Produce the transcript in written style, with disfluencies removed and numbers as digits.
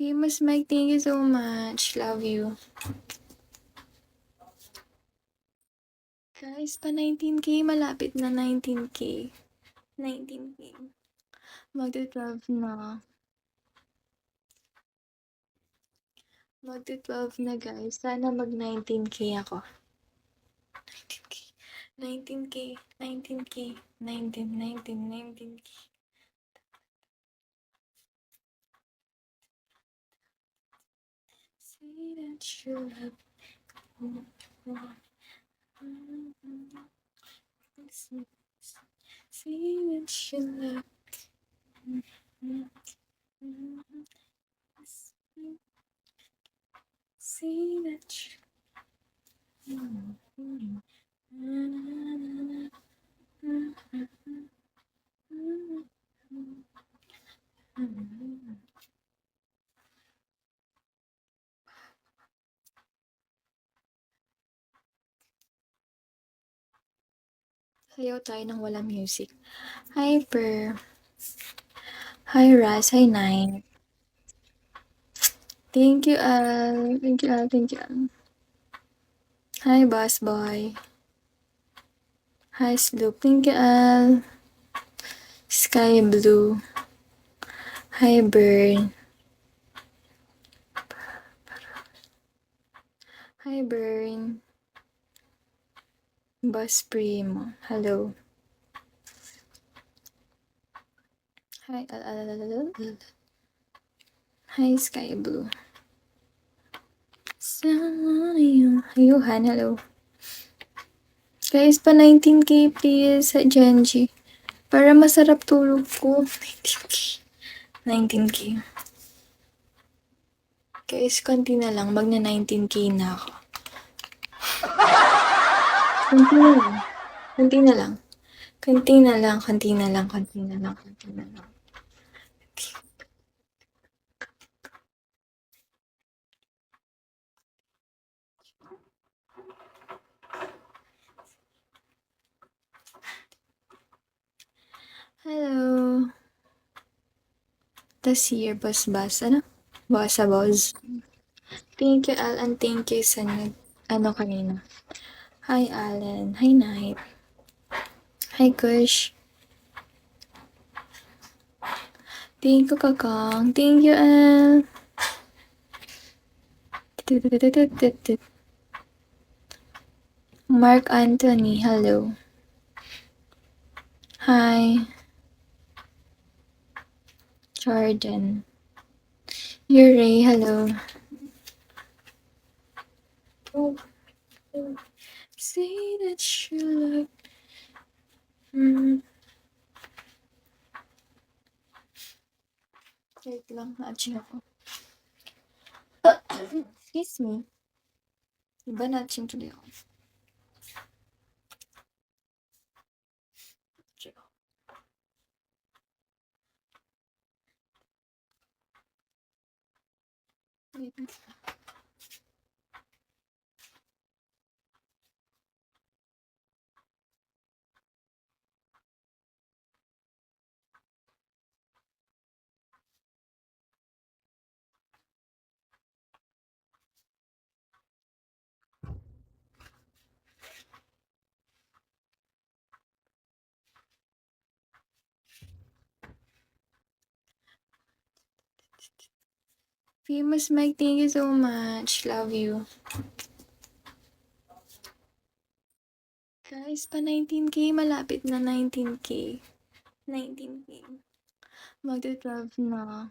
Famous Mike, thank you so much. Love you. Guys, pa 19K, malapit na 19K. 19K. Magti-12 na. Magti-12 na guys. Sana mag 19K ako. 19K. 19K. 19K. Say that you love me. Say that you love me. Say that you Sayaw tayo ng walang music. Hi, Per. Hi, Raz. Hi, Nine. Thank you, Al. Thank you, Al. Thank you, Al. Hi, Boss Boy. Hi, Sloop. Thank you, Al. Sky Blue. Hi, Burn. Hi, Burn. Boss Primo. Hello. Hi, Hi, Sky Blue. Ayuhan, hello. Guys, pa 19K please sa Genji. Para masarap tulog ko. 19K. 19K. Guys, konti na lang. Mag na 19K na ako. Konti na lang. Konti na lang. Konti na lang. Konti na lang. Konti na lang. Konti na lang. Hello. Tas here, boss. Ano? Boss. Thank you, Al, and thank you sa kanina. Hi, Alan. Hi, Night. Hi, Kush. Thank you, Kakang. Thank you, Al. Mark Anthony, hello. Hi. Jordan. Yuri, hello. Say that you love me. Wait lang, hatching ako. Excuse me. Iba natching tuloy ako. Wait. Famous Mike, thank you so much. Love you. Guys, pa 19K, malapit na 19K. 19K. Magti-12 na.